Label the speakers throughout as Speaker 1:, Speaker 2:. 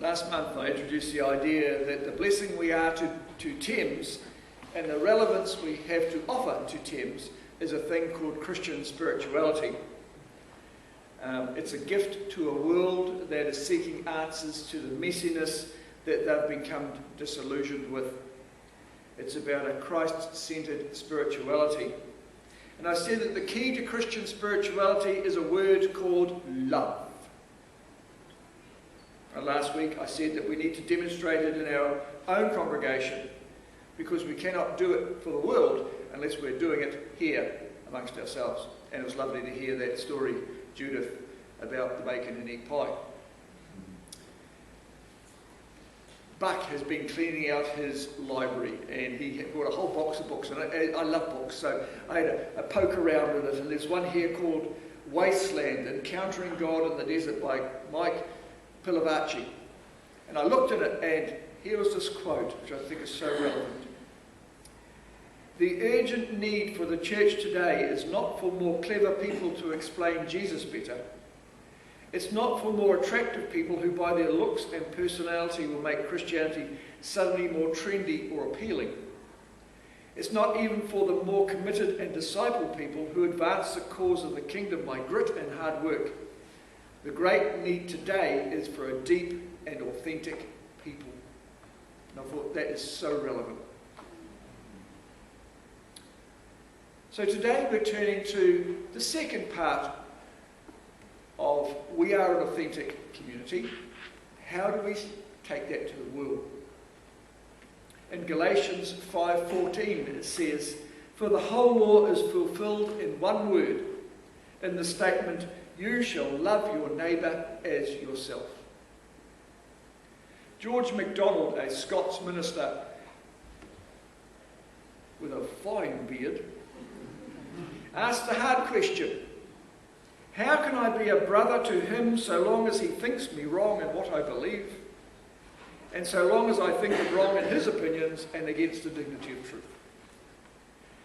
Speaker 1: Last month I introduced the idea that the blessing we are to Thames and the relevance we have to offer to Thames is a thing called Christian spirituality. It's a gift to a world that is seeking answers to the messiness that they've become disillusioned with. It's about a Christ-centered spirituality. And I said that the key to Christian spirituality is a word called love. And last week I said that we need to demonstrate it in our own congregation because we cannot do it for the world unless we're doing it here amongst ourselves. And it was lovely to hear that story, Judith, about the bacon and egg pie. Buck has been cleaning out his library and he brought a whole box of books, and I love books, so I had a poke around with it, and there's one here called Wasteland, Encountering God in the Desert by Mike Pilavachi. And I looked at it and here was this quote which I think is so relevant. The urgent need for the church today is not for more clever people to explain Jesus better. It's not for more attractive people who by their looks and personality will make Christianity suddenly more trendy or appealing. It's not even for the more committed and discipled people who advance the cause of the kingdom by grit and hard work. The great need today is for a deep and authentic people. And I thought that is so relevant. So today we're turning to the second part of we are an authentic community. How do we take that to the world? In Galatians 5:14 it says, "For the whole law is fulfilled in one word, in the statement, you shall love your neighbour as yourself." George MacDonald, a Scots minister with a fine beard, asked the hard question, how can I be a brother to him so long as he thinks me wrong in what I believe, and so long as I think him wrong in his opinions and against the dignity of truth?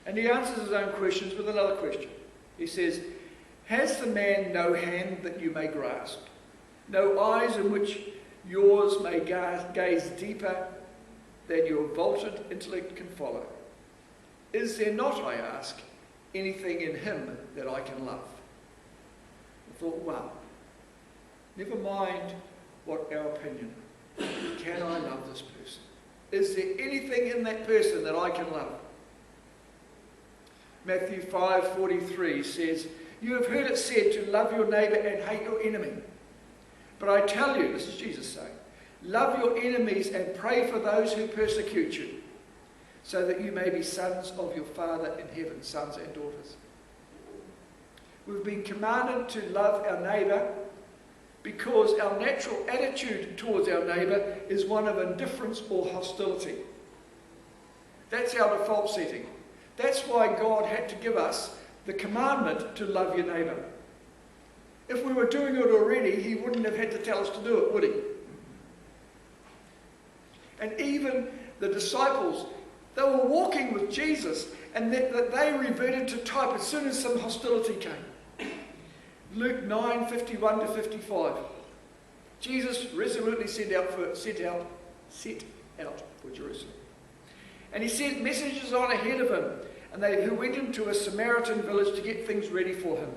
Speaker 1: And he answers his own questions with another question. He says, has the man no hand that you may grasp, no eyes in which yours may gaze deeper than your vaulted intellect can follow? Is there not, I ask, anything in him that I can love? I thought, wow, never mind what our opinion. Can I love this person? Is there anything in that person that I can love? Matthew 5:43 says, you have heard it said to love your neighbour and hate your enemy. But I tell you, this is Jesus saying, love your enemies and pray for those who persecute you, so that you may be sons of your Father in heaven, sons and daughters. We've been commanded to love our neighbour because our natural attitude towards our neighbour is one of indifference or hostility. That's our default setting. That's why God had to give us the commandment to love your neighbour. If we were doing it already, he wouldn't have had to tell us to do it, would he? And even the disciples, they were walking with Jesus, and they reverted to type as soon as some hostility came. Luke 9:51-55. Jesus resolutely set out for Jerusalem. And he sent messengers on ahead of him, and who went into a Samaritan village to get things ready for him.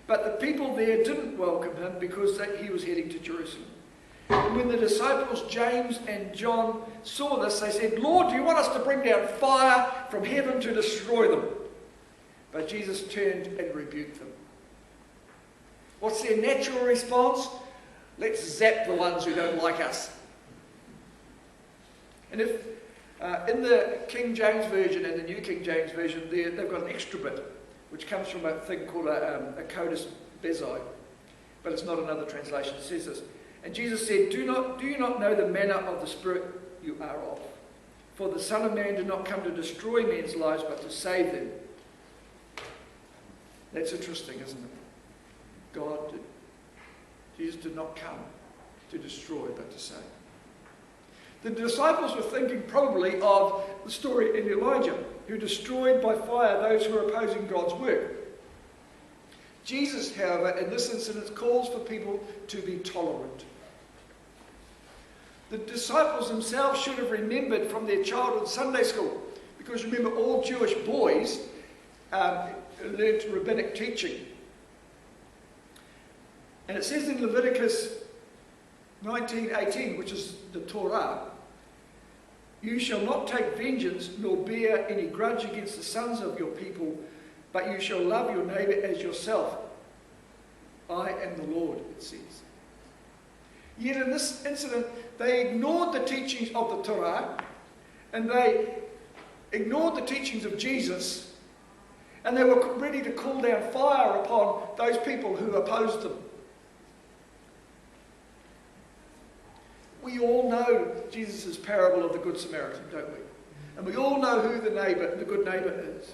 Speaker 1: But the people there didn't welcome him because he was heading to Jerusalem. And when the disciples James and John saw this, they said, Lord, do you want us to bring down fire from heaven to destroy them? But Jesus turned and rebuked them. What's their natural response? Let's zap the ones who don't like us. And if in the King James Version and the New King James Version, they've got an extra bit, which comes from a thing called a codex bezai, but it's not another translation. It says this, and Jesus said, do you not know the manner of the Spirit you are of? For the Son of Man did not come to destroy men's lives, but to save them. That's interesting, isn't it? Jesus did not come to destroy, but to save. The disciples were thinking probably of the story in Elijah, who destroyed by fire those who were opposing God's work. Jesus, however, in this incident calls for people to be tolerant. the disciples themselves should have remembered from their childhood Sunday school. Because remember, all Jewish boys learned rabbinic teaching. And it says in Leviticus 19:18, which is the Torah, "You shall not take vengeance nor bear any grudge against the sons of your people, but you shall love your neighbour as yourself. I am the Lord," it says. Yet in this incident, they ignored the teachings of the Torah, and they ignored the teachings of Jesus, and they were ready to call down fire upon those people who opposed them. We all know Jesus' parable of the Good Samaritan, don't we? And we all know who the good neighbour is.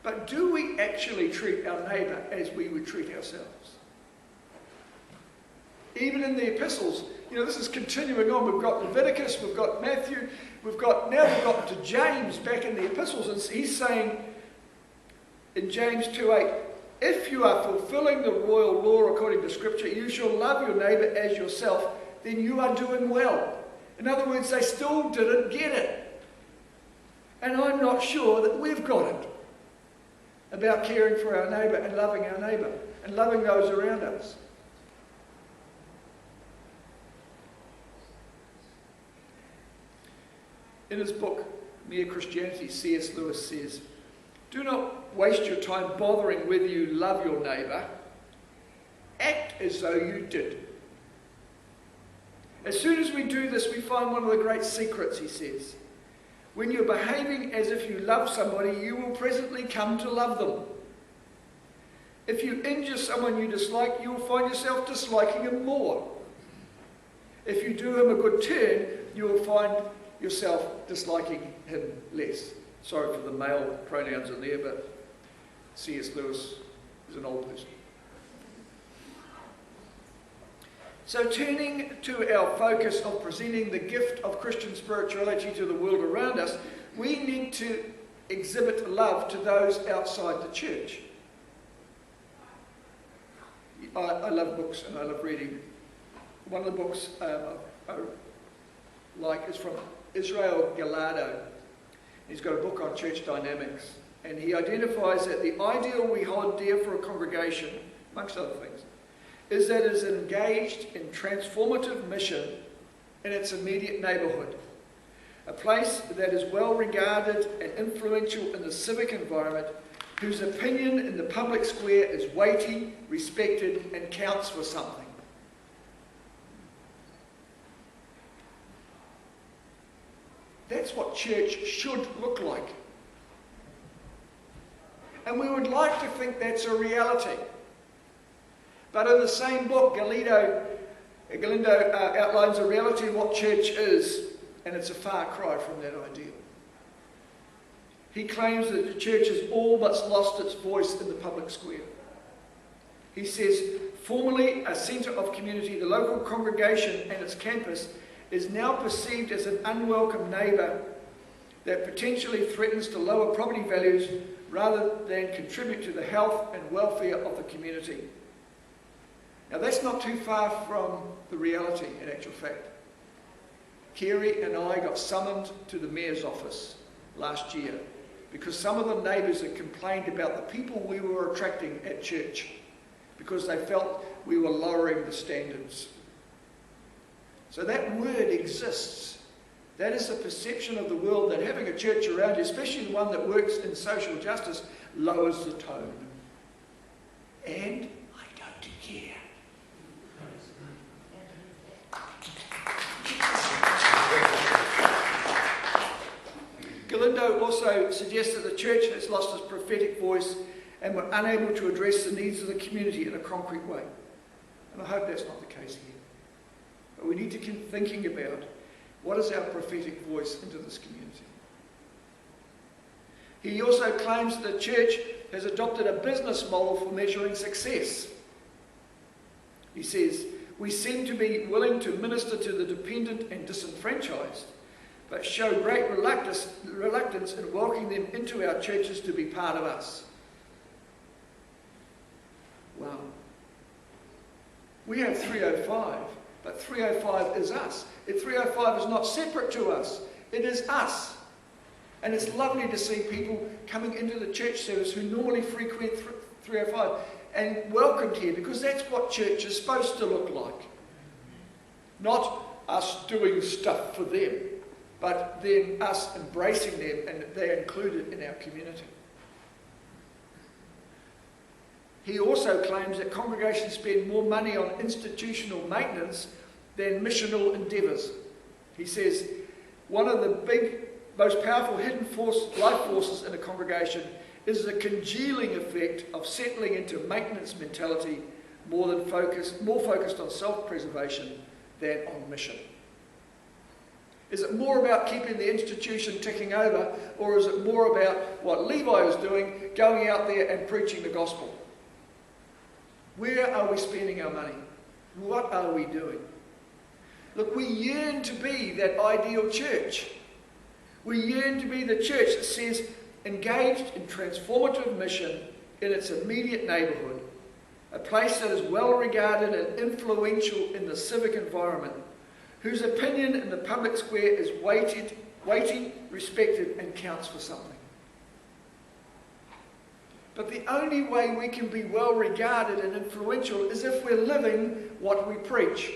Speaker 1: But do we actually treat our neighbour as we would treat ourselves? Even in the epistles, this is continuing on. We've got Leviticus, we've got Matthew, we've got to James back in the epistles, and he's saying in James 2:8, "If you are fulfilling the royal law according to Scripture, you shall love your neighbour as yourself, then you are doing well." In other words, they still didn't get it. And I'm not sure that we've got it about caring for our neighbour and loving those around us. In his book, Mere Christianity, C.S. Lewis says, "Do not waste your time bothering whether you love your neighbour. Act as though you did." As soon as we do this, we find one of the great secrets, he says. When you're behaving as if you love somebody, you will presently come to love them. If you injure someone you dislike, you will find yourself disliking him more. If you do him a good turn, you will find yourself disliking him less. Sorry for the male pronouns in there, but C.S. Lewis is an old person. So turning to our focus of presenting the gift of Christian spirituality to the world around us, we need to exhibit love to those outside the church. I love books and I love reading. One of the books I like is from Israel Gallardo. He's got a book on church dynamics, and he identifies that the ideal we hold dear for a congregation, amongst other things, is that it is engaged in transformative mission in its immediate neighbourhood, a place that is well regarded and influential in the civic environment, whose opinion in the public square is weighty, respected, and counts for something. That's what church should look like. And we would like to think that's a reality. But in the same book, Galindo outlines a reality of what church is, and it's a far cry from that ideal. He claims that the church has all but lost its voice in the public square. He says, formerly a centre of community, the local congregation and its campus is now perceived as an unwelcome neighbour that potentially threatens to lower property values rather than contribute to the health and welfare of the community. Now that's not too far from the reality, in actual fact. Kerry and I got summoned to the Mayor's office last year because some of the neighbours had complained about the people we were attracting at church because they felt we were lowering the standards. So that word exists. That is the perception of the world, that having a church around you, especially one that works in social justice, lowers the tone. And I don't care. Galindo also suggests that the church has lost its prophetic voice and were unable to address the needs of the community in a concrete way. And I hope that's not the case here. But we need to keep thinking about what is our prophetic voice into this community. He also claims that the church has adopted a business model for measuring success. He says, we seem to be willing to minister to the dependent and disenfranchised, but show great reluctance in welcoming them into our churches to be part of us. Wow. We have 305, But 305 is us. 305 is not separate to us. It is us. And it's lovely to see people coming into the church service who normally frequent 305 and welcomed here, because that's what church is supposed to look like. Not us doing stuff for them, but then us embracing them and they're included in our community. He also claims that congregations spend more money on institutional maintenance than missional endeavours. He says, one of the big, most powerful hidden life forces in a congregation is the congealing effect of settling into maintenance mentality, more focused on self-preservation than on mission. Is it more about keeping the institution ticking over, or is it more about what Levi was doing, going out there and preaching the gospel? Where are we spending our money? What are we doing? Look, we yearn to be that ideal church. We yearn to be the church that says, engaged in transformative mission in its immediate neighbourhood, a place that is well regarded and influential in the civic environment, whose opinion in the public square is weighty, respected, and counts for something. But the only way we can be well regarded and influential is if we're living what we preach.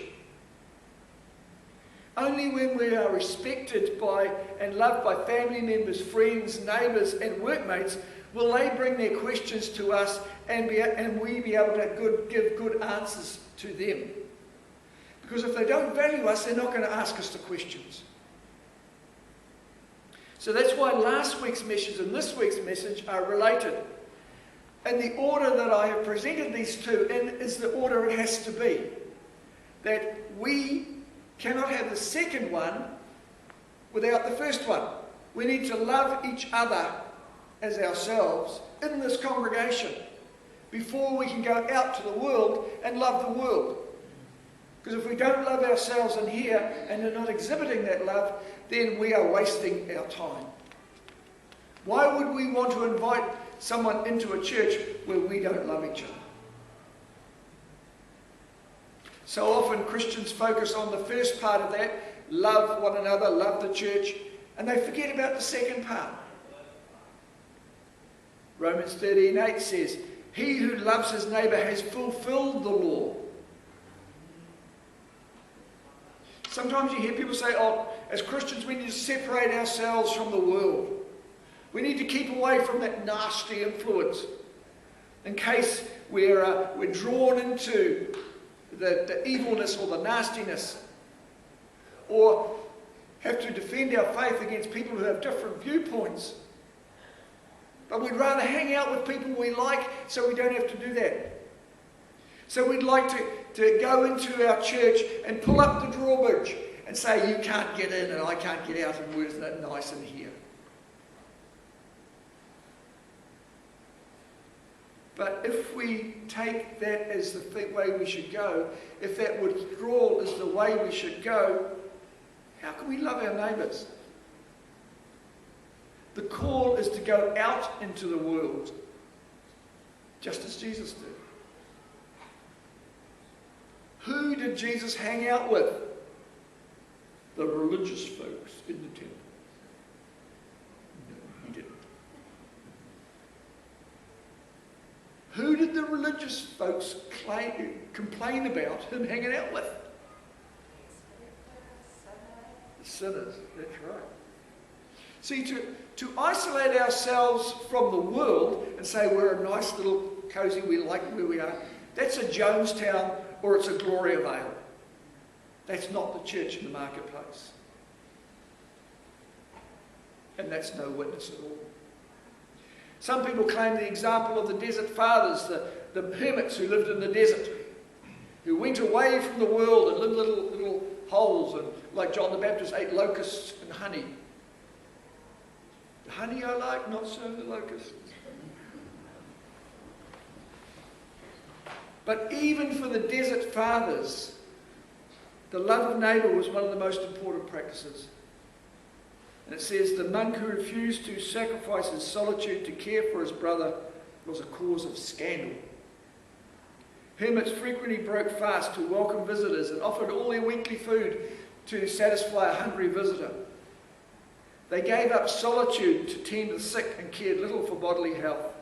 Speaker 1: Only when we are respected by and loved by family members, friends, neighbours and workmates will they bring their questions to us and we be able to give good answers to them. Because if they don't value us, they're not going to ask us the questions. So that's why last week's message and this week's message are related. And the order that I have presented these two in is the order it has to be. That we cannot have the second one without the first one. We need to love each other as ourselves in this congregation before we can go out to the world and love the world. Because if we don't love ourselves in here and are not exhibiting that love, then we are wasting our time. Why would we want to invite someone into a church where we don't love each other? So often Christians focus on the first part of that, love one another, love the church, and they forget about the second part. Romans 13:8 says, he who loves his neighbour has fulfilled the law. Sometimes you hear people say, oh, as Christians we need to separate ourselves from the world. We need to keep away from that nasty influence in case we're drawn into the evilness or the nastiness, or have to defend our faith against people who have different viewpoints. But we'd rather hang out with people we like so we don't have to do that. So we'd like to go into our church and pull up the drawbridge and say, you can't get in and I can't get out, and isn't it nice in here? But if we take that as the way we should go, if that withdrawal is the way we should go, how can we love our neighbours? The call is to go out into the world, just as Jesus did. Who did Jesus hang out with? The religious folks in the temple. No, he didn't. Who did the religious folks complain about him hanging out with? The sinners, that's right. See, to isolate ourselves from the world and say we're a nice little cosy, we like where we are, that's a Jonestown or it's a Gloria Vale. That's not the church in the marketplace. And that's no witness at all. Some people claim the example of the desert fathers, the hermits who lived in the desert, who went away from the world and lived little holes, and like John the Baptist ate locusts and honey. The honey I like, not so the locusts. But even for the desert fathers, the love of neighbour was one of the most important practices. And it says, the monk who refused to sacrifice his solitude to care for his brother was a cause of scandal. Hermits frequently broke fast to welcome visitors and offered all their weekly food to satisfy a hungry visitor. They gave up solitude to tend the sick and cared little for bodily health.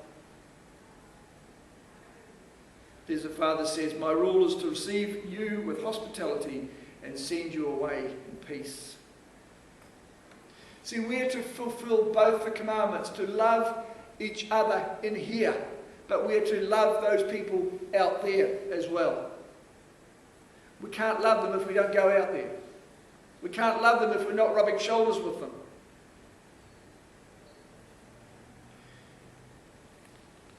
Speaker 1: There's a father says, "My rule is to receive you with hospitality and send you away in peace." See, we're to fulfill both the commandments, to love each other in here, but we're to love those people out there as well. We can't love them if we don't go out there. We can't love them if we're not rubbing shoulders with them.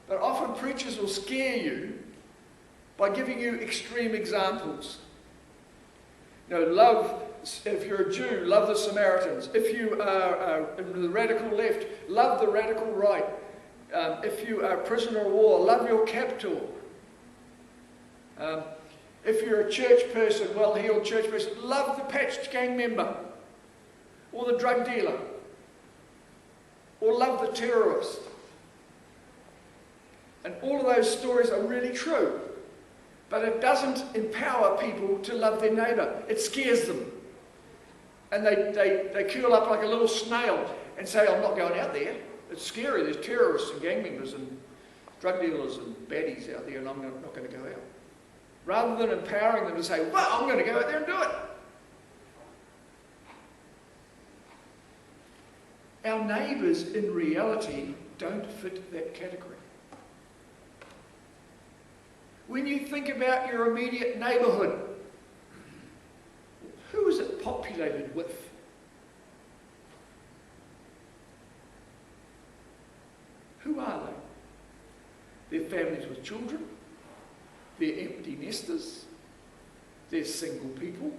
Speaker 1: But often preachers will scare you by giving you extreme examples. You know, love, if you're a Jew, love the Samaritans. If you are in the radical left, love the radical right. If you are a prisoner of war, love your captor. If you're a church person, well-heeled church person, love the patched gang member, or the drug dealer, or love the terrorist. And all of those stories are really true. But it doesn't empower people to love their neighbour. It scares them. And they curl up like a little snail and say, "I'm not going out there. It's scary. There's terrorists and gang members and drug dealers and baddies out there, and I'm not going to go out." Rather than empowering them to say, "Well, I'm going to go out there and do it." Our neighbours, in reality, don't fit that category. When you think about your immediate neighbourhood, who is it populated with? Who are they? They're families with children, they're empty nesters, there's single people,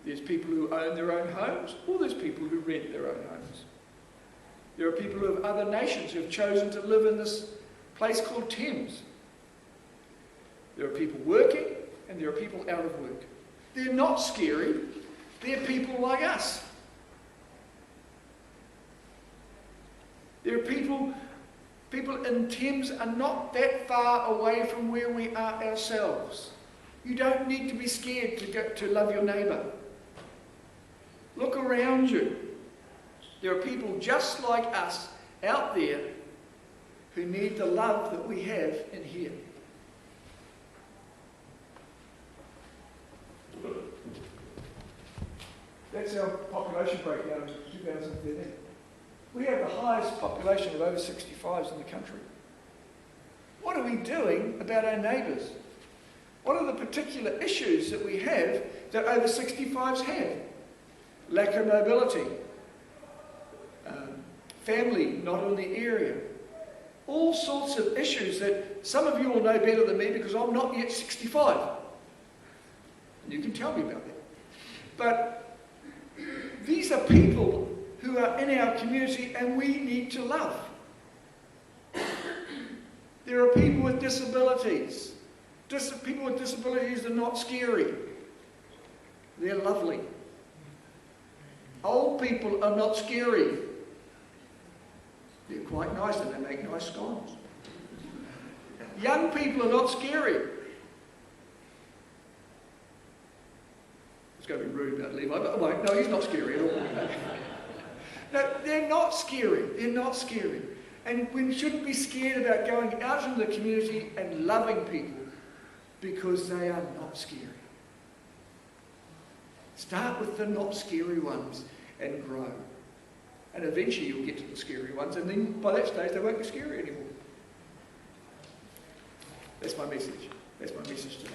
Speaker 1: there's people who own their own homes, or there's people who rent their own homes. There are people of other nations who have chosen to live in this place called Thames. There are people working, and there are people out of work. They're not scary. They're people like us. There are people in Thames are not that far away from where we are ourselves. You don't need to be scared to love your neighbour. Look around you. There are people just like us out there who need the love that we have in here. That's our population breakdown in 2013. We have the highest population of over 65s in the country. What are we doing about our neighbours? What are the particular issues that we have that over 65s have? Lack of mobility, family not in the area, all sorts of issues that some of you will know better than me because I'm not yet 65. And you can tell me about that. But these are people who are in our community and we need to love. There are people with disabilities. People with disabilities are not scary. They're lovely. Old people are not scary. They're quite nice and they make nice scones. Young people are not scary. It's going to be rude about Levi, but wait, no, he's not scary at all. No, they're not scary. They're not scary. And we shouldn't be scared about going out into the community and loving people because they are not scary. Start with the not scary ones and grow. And eventually you'll get to the scary ones, and then by that stage they won't be scary anymore. That's my message. That's my message today.